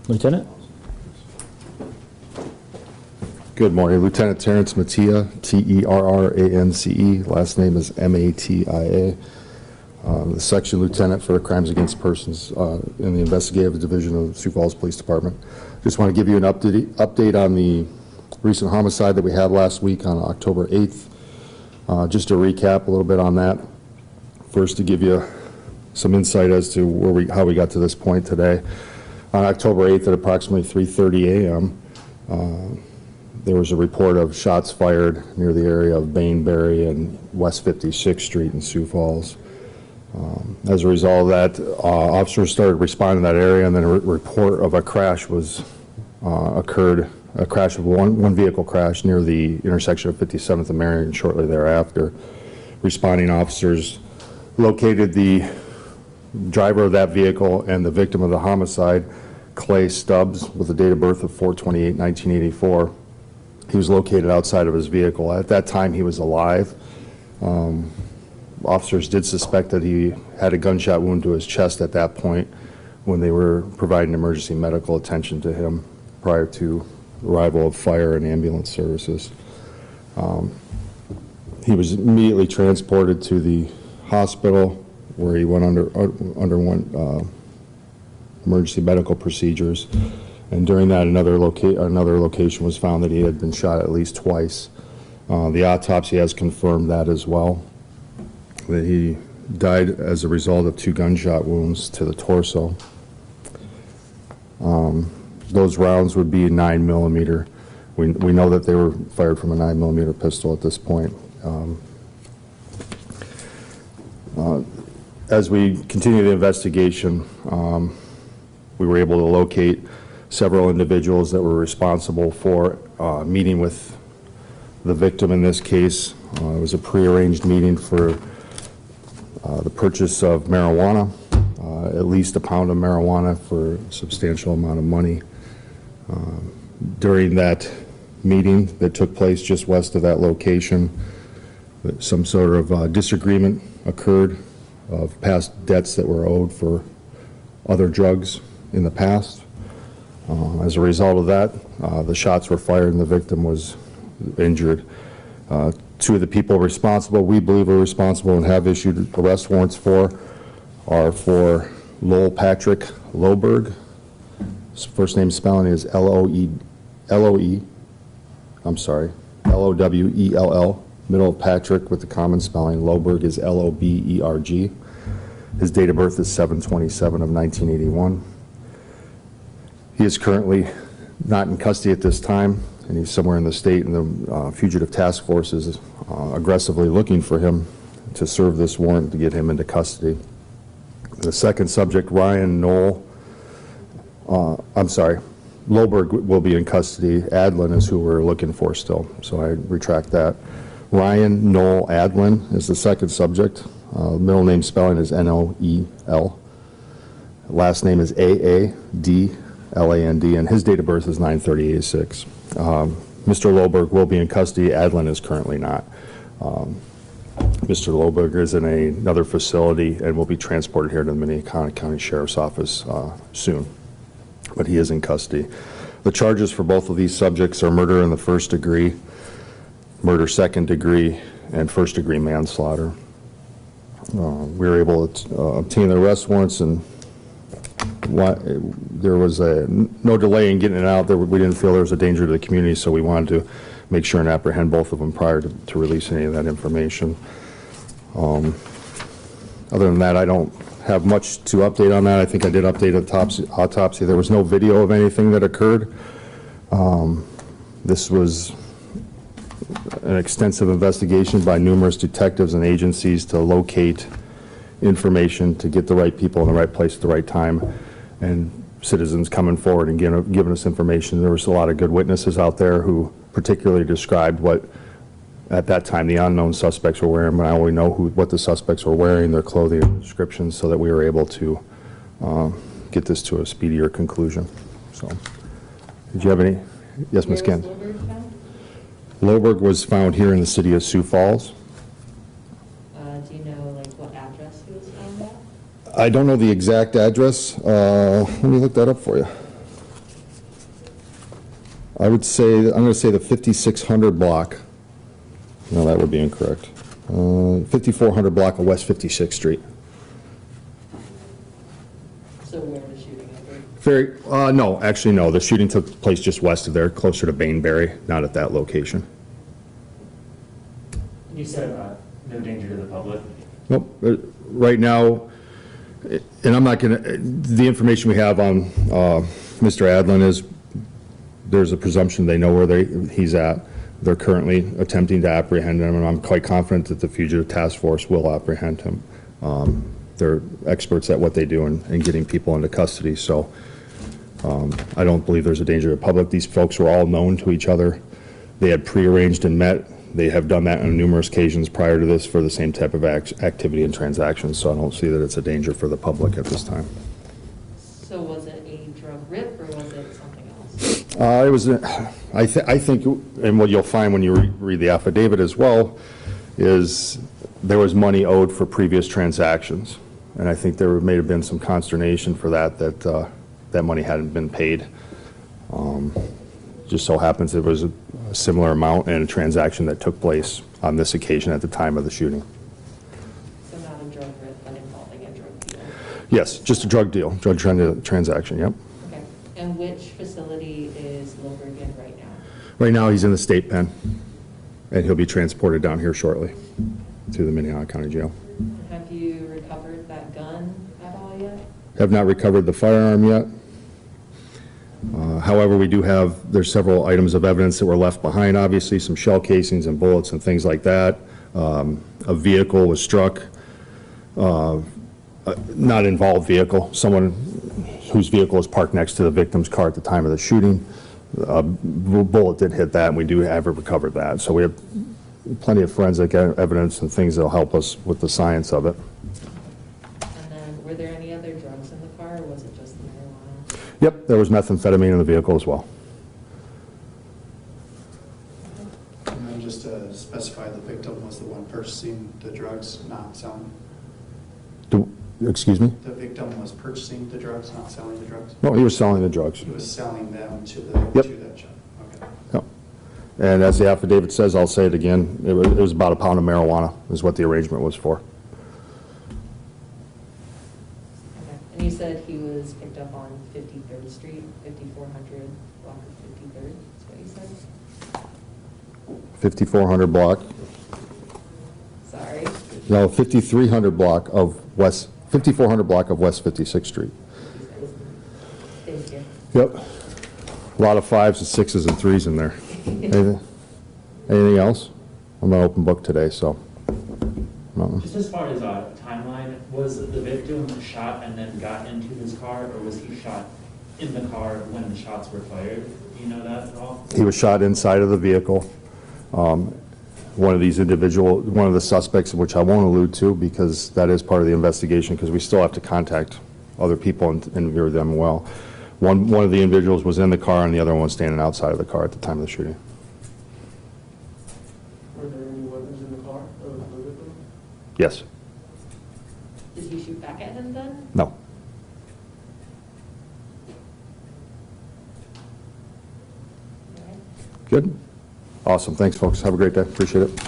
Lieutenant? Good morning. Lieutenant Terrence Mattia, T-E-R-R-A-N-C-E. Last name is M-A-T-I-A. The Section Lieutenant for Crimes Against Persons in the Investigative Division of the Sioux Falls Police Department. Just want to give you an update on the recent homicide that we had last week on October 8th. Just to recap a little bit on that. First, to give you some insight as to how we got to this point today. On October 8th at approximately 3:30 a.m., there was a report of shots fired near the area of Bainbury and West 56th Street in Sioux Falls. As a result of that, officers started responding to that area, and then a report of a crash occurred, a crash of one vehicle crash near the intersection of 57th and Marion shortly thereafter. Responding officers located the driver of that vehicle and the victim of the homicide, Clay Stubbs, with a date of birth of 4/28/1984. He was located outside of his vehicle. At that time, he was alive. Officers did suspect that he had a gunshot wound to his chest at that point when they were providing emergency medical attention to him prior to arrival of fire and ambulance services. He was immediately transported to the hospital where he underwent emergency medical procedures. And during that, another location was found that he had been shot at least twice. The autopsy has confirmed that as well, that he died as a result of 2 gunshot wounds to the torso. Those rounds would be 9mm. We know that they were fired from a 9mm pistol at this point. As we continue the investigation, we were able to locate several individuals that were responsible for meeting with the victim in this case. It was a prearranged meeting for the purchase of marijuana, at least a pound of marijuana for a substantial amount of money. During that meeting that took place just west of that location, some sort of disagreement occurred of past debts that were owed for other drugs in the past. As a result of that, the shots were fired and the victim was injured. 2 of the people responsible, we believe are responsible and have issued arrest warrants for, are for Lowell Patrick Loberg. His first name spelling is L-O-W-E-L-L, middle of Patrick with the common spelling. Loberg is L-O-B-E-R-G. His date of birth is 7/27/1981. He is currently not in custody at this time, and he's somewhere in the state, and the Fugitive Task Force is aggressively looking for him to serve this warrant to get him into custody. The second subject, Ryan Knoll, Loberg will be in custody. Adlin is who we're looking for still, so I retract that. Ryan Knoll Adlin is the second subject. Middle name spelling is N-O-E-L. Last name is A-A-D-L-A-N-D, and his date of birth is 9/30/86. Mr. Loberg will be in custody. Adlin is currently not. Mr. Loberg is in another facility and will be transported here to the Minnetonka County Sheriff's Office soon, but he is in custody. The charges for both of these subjects are murder in the first degree, murder second degree, and first degree manslaughter. We were able to obtain the arrest warrants, and there was no delay in getting it out. We didn't feel there was a danger to the community, so we wanted to make sure and apprehend both of them prior to release any of that information. Other than that, I don't have much to update on that. I think I did update autopsy. There was no video of anything that occurred. This was an extensive investigation by numerous detectives and agencies to locate information, to get the right people in the right place at the right time, and citizens coming forward and giving us information. There was a lot of good witnesses out there who particularly described what, at that time, the unknown suspects were wearing, but I only know what the suspects were wearing, their clothing and descriptions, so that we were able to get this to a speedier conclusion. So, did you have any? Yes, Ms. Kent. Loberg was found here in the city of Sioux Falls. Do you know what address he was found at? I don't know the exact address. Let me look that up for you. I would say, I'm going to say the 5600 block. No, that would be incorrect. 5400 block of West 56th Street. So where the shooting occurred? No, actually, no. The shooting took place just west of there, closer to Bainbury, not at that location. You said no danger to the public. Nope. Right now, and I'm not going to, the information we have on Mr. Adlin is there's a presumption they know where he's at. They're currently attempting to apprehend him, and I'm quite confident that the Fugitive Task Force will apprehend him. They're experts at what they do in getting people into custody, so I don't believe there's a danger to the public. These folks were all known to each other. They had prearranged and met. They have done that on numerous occasions prior to this for the same type of activity and transactions, so I don't see that it's a danger for the public at this time. So was it a drug rip or was it something else? It was, I think, and what you'll find when you read the affidavit as well, is there was money owed for previous transactions. And I think there may have been some consternation for that that money hadn't been paid. Just so happens it was a similar amount in a transaction that took place on this occasion at the time of the shooting. So not a drug rip, but involving a drug deal? Yes, just a drug deal, transaction, yep. Okay. And which facility is Lilburg in right now? Right now, he's in the state pen, and he'll be transported down here shortly to the Minnehaha County Jail. Have you recovered that gun at all yet? Have not recovered the firearm yet. However, we do have, there's several items of evidence that were left behind, obviously, some shell casings and bullets and things like that. A vehicle was struck, not involved vehicle, someone whose vehicle was parked next to the victim's car at the time of the shooting. A bullet did hit that, and we do have recovered that. So we have plenty of forensic evidence and things that will help us with the science of it. And then were there any other drugs in the car or was it just the marijuana? Yep, there was methamphetamine in the vehicle as well. And then just to specify, the victim was the one purchasing the drugs, not selling. Excuse me? The victim was purchasing the drugs, not selling the drugs. No, he was selling the drugs. He was selling them to Yep. to that shop. Okay. Yep. And as the affidavit says, I'll say it again, it was about a pound of marijuana is what the arrangement was for. Okay. And you said he was picked up on 53rd Street, 5400 block of 53rd, is what you said? 5400 block, Sorry. no, 5300 block of West, 5400 block of West 56th Street. Thank you. Yep. A lot of 5s and 6s and 3s in there. Anything else? I'm an open book today, so. No. Just as far as timeline, was the victim shot and then got into his car, or was he shot in the car when the shots were fired? Do you know that at all? He was shot inside of the vehicle. One of the suspects, which I won't allude to because that is part of the investigation, because we still have to contact other people and interview them well. One of the individuals was in the car and the other one was standing outside of the car at the time of the shooting. Were there any weapons in the car of the victim? Yes. Did he shoot back at him then? No. All right. Good? Awesome. Thanks, folks. Have a great day. Appreciate it.